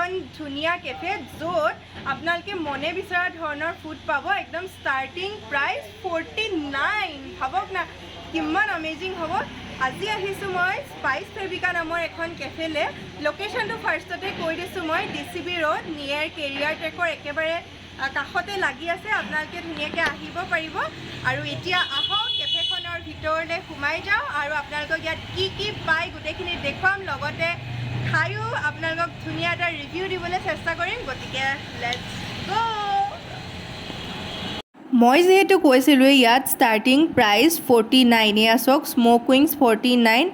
এখন ধুনীয়া কেফে য'ত আপোনালোকে মনে বিচৰা ধৰণৰ ফুড পাব একদম ষ্টাৰ্টিং প্ৰাইচ 49 ভাবক না কিমান অমেজিং হ'ব আজি আহিছোঁ মই স্পাইচ ফেব্ৰিকা নামৰ এখন কেফেলে লোকেশ্যনটো ফাৰ্ষ্টতে কৈ দিছোঁ মই DCB ৰোড নিয়াৰ কেৰিয়াৰ ট্ৰেকৰ একেবাৰে কাষতে লাগি আছে আপোনালোকে ধুনীয়াকৈ আহিব পাৰিব আৰু এতিয়া আহক কেফেখনৰ ভিতৰলৈ সোমাই যাওঁ আৰু আপোনালোকক ইয়াত কি পায় গোটেইখিনি দেখুৱাম লগতে খায়ো আপোনালোকক ধুনীয়া এটা ৰিভিউ দিবলৈ চেষ্টা কৰিম গতিকে লেটছ গো মই যেহেতু কৈছিলোঁ ইয়াত ষ্টাৰ্টিং প্ৰাইচ 49 এয়া চাওক স্ম'ক উইংছ 49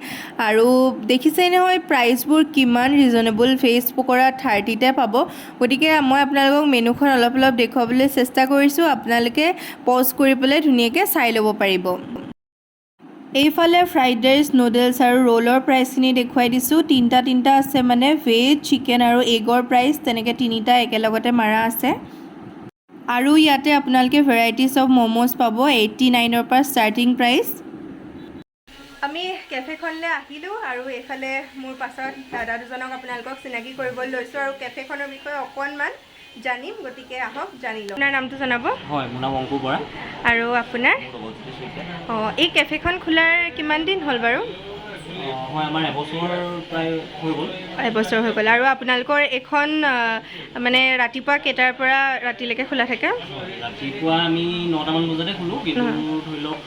আৰু দেখিছে নহয় প্ৰাইচবোৰ কিমান ৰিজনেবল ভেজ পকৰা 30তে পাব গতিকে মই আপোনালোকক মেনুখন অলপ দেখুৱাবলৈ চেষ্টা কৰিছোঁ আপোনালোকে পজ কৰি পেলাই ধুনীয়াকৈ চাই ল'ব পাৰিব এইফালে ফ্ৰাইড ৰাইচ নুডলছ আৰু ৰোলৰ প্ৰাইচখিনি দেখুৱাই দিছোঁ তিনিটা আছে মানে ভেজ চিকেন আৰু এগৰ প্ৰাইচ তেনেকৈ তিনিটা একেলগতে মাৰা আছে আৰু ইয়াতে আপোনালোকে ভেৰাইটিজ অফ মম'জ পাব 89ৰ পৰা ষ্টাৰ্টিং প্ৰাইচ আমি কেফেখনলৈ আহিলোঁ আৰু এইফালে মোৰ পাছত দাদা দুজনক আপোনালোকক চিনাকি কৰিবলৈ লৈছোঁ আৰু কেফেখনৰ বিষয়ে অকণমান জানিম গতিকে আহক জানি লওঁ আপোনাৰ নামটো জনাব হয় মোৰ নাম অংকুৰ বৰা আৰু আপোনাৰ অঁ এই কেফেখন খোলাৰ কিমান দিন হ'ল বাৰু হয় আমাৰ এবছৰ প্ৰায় হৈ গ'ল এবছৰ হৈ গ'ল আৰু আপোনালোকৰ এখন মানে ৰাতিপুৱা কেইটাৰ পৰা ৰাতিলৈকে খোলা থাকে ৰাতিপুৱা আমি 9টামান বজাতে খোলোঁ কিন্তু ধৰি লওক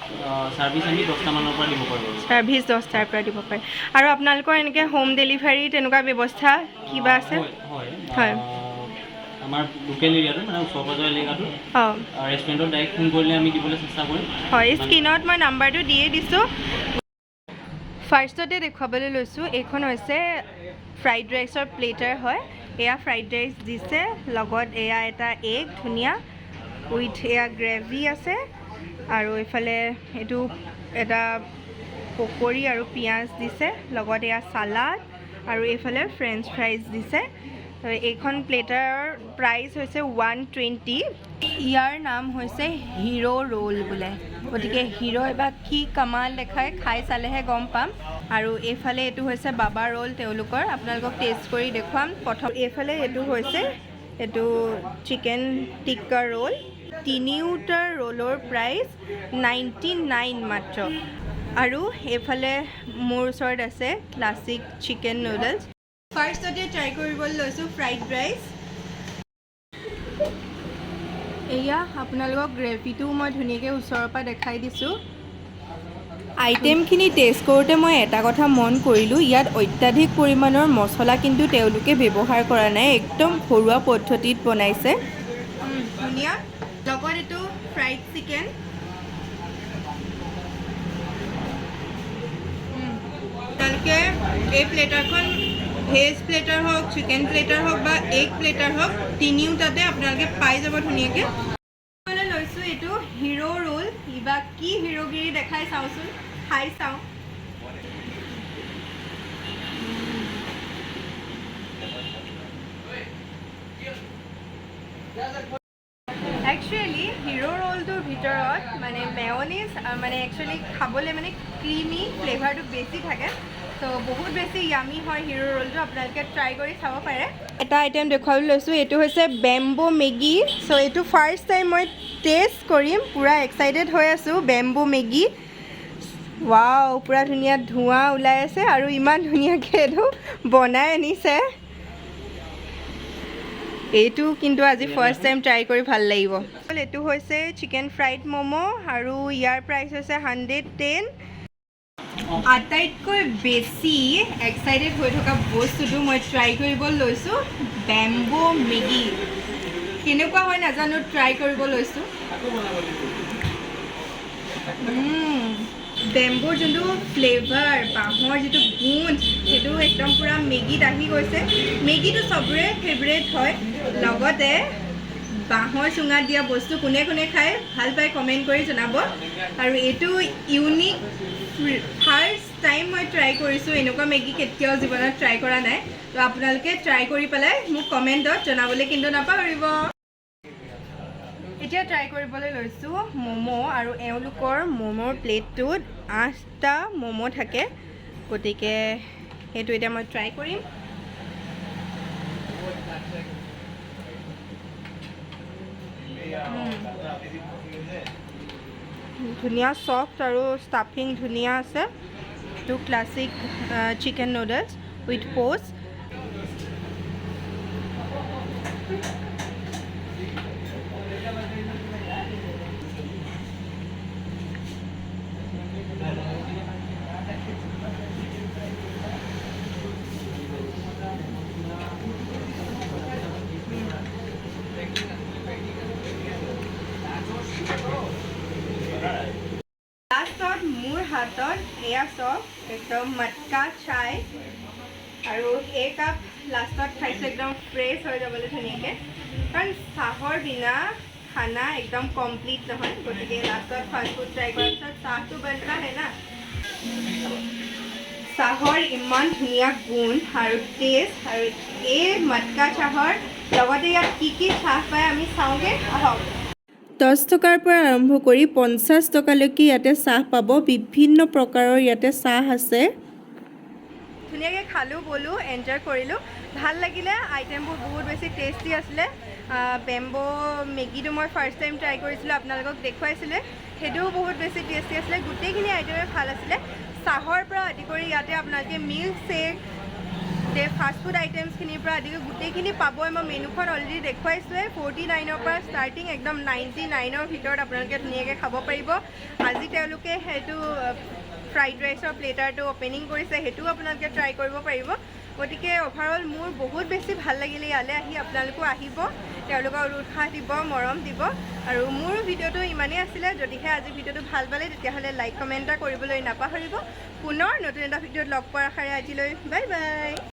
ছাৰ্ভিচ আমি 10টামানৰ পৰা দিব পাৰোঁ ছাৰ্ভিচ 10টাৰ পৰা দিব পাৰে আৰু আপোনালোকৰ এনেকৈ হোম ডেলিভাৰী তেনেকুৱা ব্যৱস্থা কিবা আছে হয় আমাৰ লোকেল এৰিয়াটো মানে ওচৰ পাজৰ এলেকাটো ৰেষ্টুৰেণ্টত ডাইৰেক্ট ফোন কৰিলে আমি দিবলৈ চেষ্টা কৰিম হয় স্ক্ৰীণত মই নাম্বাৰটো দিয়ে দিছোঁ ফাৰ্ষ্টতে দেখুৱাবলৈ লৈছোঁ এইখন হৈছে ফ্ৰাইড ৰাইচৰ প্লেটাৰ হয় এয়া ফ্ৰাইড ৰাইচ দিছে লগত এয়া এটা এগ ধুনীয়া উইথ এয়া গ্ৰেভি আছে আৰু এইফালে এইটো এটা পকৰি আৰু পিঁয়াজ দিছে লগত এয়া চালাড আৰু এইফালে ফ্ৰেঞ্চ ফ্ৰাইজ দিছে এইখন প্লেটাৰৰ প্ৰাইচ হৈছে 120 ইয়াৰ নাম হৈছে হিৰো ৰোল বোলে গতিকে হিৰো এবাৰ কি কামাল দেখায় খাই চালেহে গম পাম আৰু এইফালে এইটো হৈছে বাবা ৰোল তেওঁলোকৰ আপোনালোকক টেষ্ট কৰি দেখুৱাম প্ৰথম এইফালে এইটো হৈছে এইটো চিকেন টিক্কা ৰোল তিনিওটা ৰোলৰ প্ৰাইচ 99 মাত্ৰ আৰু এইফালে মোৰ ওচৰত আছে ক্লাছিক চিকেন নুডলছ ফাৰ্ষ্টতে ট্ৰাই কৰিবলৈ লৈছোঁ ফ্ৰাইড ৰাইচ এয়া আপোনালোকক গ্ৰেভিটো মই ধুনীয়াকৈ ওচৰৰ পৰা দেখাই দিছোঁ আইটেমখিনি টেষ্ট কৰোঁতে মই এটা কথা মন কৰিলোঁ ইয়াত অত্যাধিক পৰিমাণৰ মছলা কিন্তু তেওঁলোকে ব্যৱহাৰ কৰা নাই একদম ঘৰুৱা পদ্ধতিত বনাইছে ধুনীয়া লগত এইটো ফ্ৰাইড চিকেন তেওঁলোকে এই প্লেটাৰখন ভেজ প্লেটাৰ হওক চিকেন প্লেটাৰ হওক বা এগ প্লেটাৰ হওক তিনিওটাতে আপোনালোকে পাই যাব ধুনীয়াকৈ লৈছোঁ এইটো হিৰো ৰোল কিবা কি হিৰোগিৰি দেখাই চাওঁচোন খাই চাওঁ একচুৱেলি হিৰো ৰোলটোৰ ভিতৰত মানে মেয়নিজ মানে একচুৱেলি খাবলৈ মানে ক্ৰিমি ফ্লেভাৰটো বেছি থাকে তো বহুত বেছি য়ামি হয় হিৰো ৰোলটো আপোনালোকে ট্ৰাই কৰি চাব পাৰে এটা আইটেম দেখুৱাবলৈ লৈছোঁ এইটো হৈছে বেম্বো মেগী চ' এইটো ফাৰ্ষ্ট টাইম মই টেষ্ট কৰিম পূৰা এক্সাইটেড হৈ আছোঁ বেম্বো মেগী ৱাও পূৰা ধুনীয়া ধোঁৱা ওলাই আছে আৰু ইমান ধুনীয়াকৈ এইটো বনাই আনিছে এইটো কিন্তু আজি ফাৰ্ষ্ট টাইম ট্ৰাই কৰি ভাল লাগিব এইটো হৈছে চিকেন ফ্ৰাইড ম'ম' আৰু ইয়াৰ প্ৰাইচ হৈছে 110 আটাইতকৈ বেছি এক্সাইটেড হৈ থকা বস্তুটো মই ট্ৰাই কৰিব লৈছোঁ বেম্বো মেগী কেনেকুৱা হয় নাজানো ট্ৰাই কৰিব লৈছোঁ বেম্বোৰ যোনটো ফ্লেভাৰ বাঁহৰ যিটো গোন্ধ সেইটো একদম পূৰা মেগীত আহি গৈছে মেগীটো চবৰে ফেভৰেট হয় লগতে বাঁহৰ চুঙাত দিয়া বস্তু কোনে কোনে খায় ভাল পায় কমেণ্ট কৰি জনাব আৰু এইটো ইউনিক ফাৰ্ষ্ট টাইম মই ট্ৰাই কৰিছোঁ এনেকুৱা মেগী কেতিয়াও জীৱনত ট্ৰাই কৰা নাই তো আপোনালোকে ট্ৰাই কৰি পেলাই মোক কমেণ্টত জনাবলৈ কিন্তু নাপাহৰিব এতিয়া ট্ৰাই কৰিবলৈ লৈছোঁ ম'ম' আৰু এওঁলোকৰ ম'মৰ প্লেটটোত 8টা ম'ম' থাকে গতিকে সেইটো এতিয়া মই ট্ৰাই কৰিম ধুনীয়া সফট আৰু ষ্টাফিং ধুনীয়া আছে two classic chicken noodles with poach লাষ্টত মোৰ হাতত এয়া চব একদম মটকা চাই আৰু এই কাপ লাষ্টত খাইছোঁ একদম ফ্ৰেছ হৈ যাবলৈ ধুনীয়াকৈ কাৰণ চাহৰ বিনা খানা একদম কমপ্লিট নহয় গতিকে লাষ্টত ফাষ্টফুড ট্ৰাই কৰাৰ পিছত চাহটো বনতা হে না চাহৰ ইমান ধুনীয়া গুণ আৰু টেষ্ট আৰু এই মটকা চাহৰ লগতে ইয়াত কি চাহ পায় আমি চাওঁগৈ আহক 10 টকাৰ পৰা আৰম্ভ কৰি 50 টকালৈকে ইয়াতে চাহ পাব বিভিন্ন প্ৰকাৰৰ ইয়াতে চাহ আছে ধুনীয়াকৈ খালোঁ বলোঁ এনজয় কৰিলোঁ ভাল লাগিলে আইটেমবোৰ বহুত বেছি টেষ্টি আছিলে বেম্বো মেগীটো মই ফাৰ্ষ্ট টাইম ট্ৰাই কৰিছিলোঁ আপোনালোকক দেখুৱাইছিলে সেইটোও বহুত বেছি টেষ্টি আছিলে গোটেইখিনি আইটেমে ভাল আছিলে চাহৰ পৰা আদি কৰি ইয়াতে আপোনালোকে মিল্ক শ্বেক ফাষ্টফুড আইটেমছখিনিৰ পৰা আদি কৰি গোটেইখিনি পাবই মই মেনুখন অলৰেডি দেখুৱাইছোঁৱে 49ৰ পৰা ষ্টাৰ্টিং একদম 99ৰ ভিতৰত আপোনালোকে ধুনীয়াকৈ খাব পাৰিব আজি তেওঁলোকে সেইটো ফ্ৰাইড ৰাইচৰ প্লেটাৰটো অপেনিং কৰিছে সেইটোও আপোনালোকে ট্ৰাই কৰিব পাৰিব গতিকে অভাৰঅল মোৰ বহুত বেছি ভাল লাগিলে ইয়ালৈ আহি আপোনালোকো আহিব তেওঁলোকক উৎসাহ দিব মৰম দিব আৰু মোৰ ভিডিঅ'টো ইমানেই আছিলে যদিহে আজি ভিডিঅ'টো ভাল পালে তেতিয়াহ'লে লাইক কমেণ্ট এটা কৰিবলৈ নাপাহৰিব পুনৰ নতুন এটা ভিডিঅ'ত লগ পোৱাৰ আশাৰে আজিলৈ বাই বাই